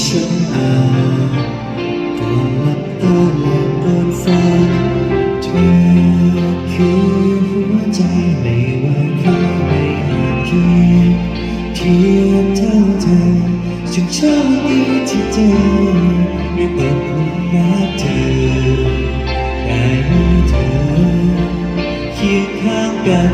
ฉันอ่านก่อนหลับตาและก่อนฝันเธอคือหัวใจไม่ว่าใครไม่อาจเทียบเท่าเธอฉันโชคดีที่เจอได้ตกหลุมรักเธอได้มีเธอเคียงข้างกัน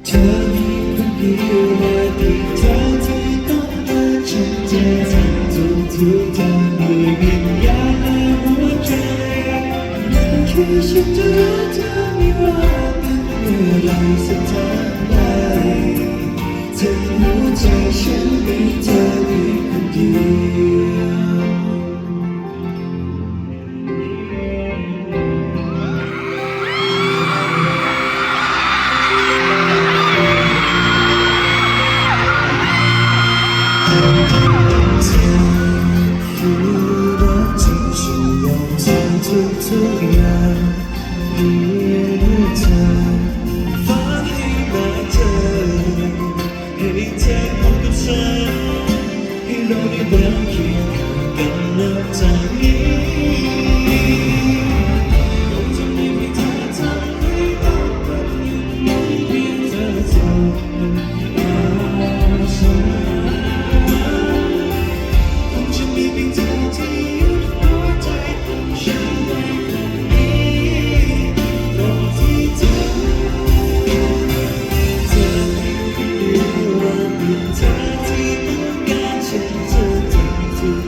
เธอมีคนเดียวและดีเธอที่ต้องการฉันจะทำทุกทางด้วยวิญญาณและหัวใจคือฉันจะรักเธอไม่ว่าเป็นเมื่อไรสักเท่าใดถึงหัวใจฉันมีเธอเพียงคนเดียวทุกอย่างเพื่อเธอฝันให้มาเจอให้เธอพบกับฉันให้เราได้เดินเคียงข้างกันนับจากนี้คงจะไม่มีเธอทำให้ต้องเป็นอย่างนี้เพียงเธอเท่านั้นฉันคงจะมีเพียงเธอที่อยู่หัวใจของฉัน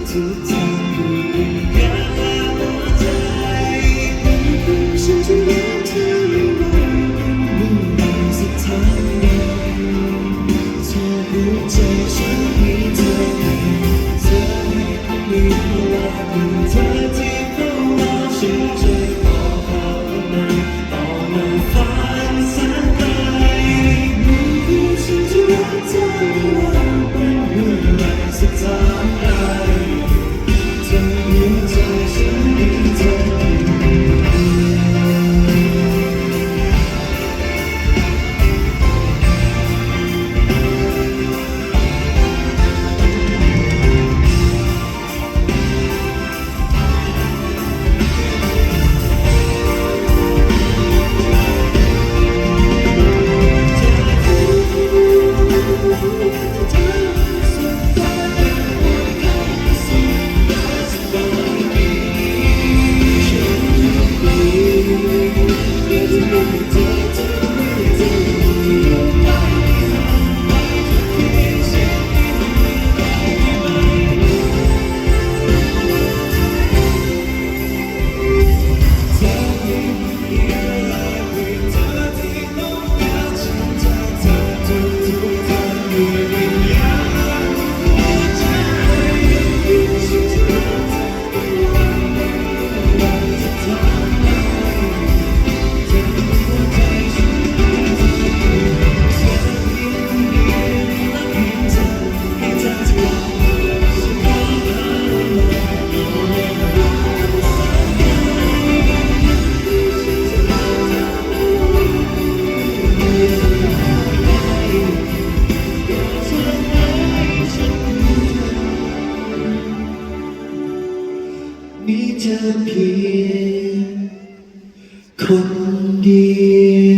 ทุกทางด้วยวิญญาณและหัวใจฉันจะรักเธอไม่ว่าเป็นเมื่อไรสักเท่าใดเธอหัวใจฉันมีเธอเพียงเธอไม่มีเวลาเป็นเธอที่เฝ้ารอฉันจะขอภาวนาต่อมาฝันสักไกลฉันจะรักเธอไม่ว่าเป็นเมื่อไรสักเท่าใดมีเธอเพียงคนเดียว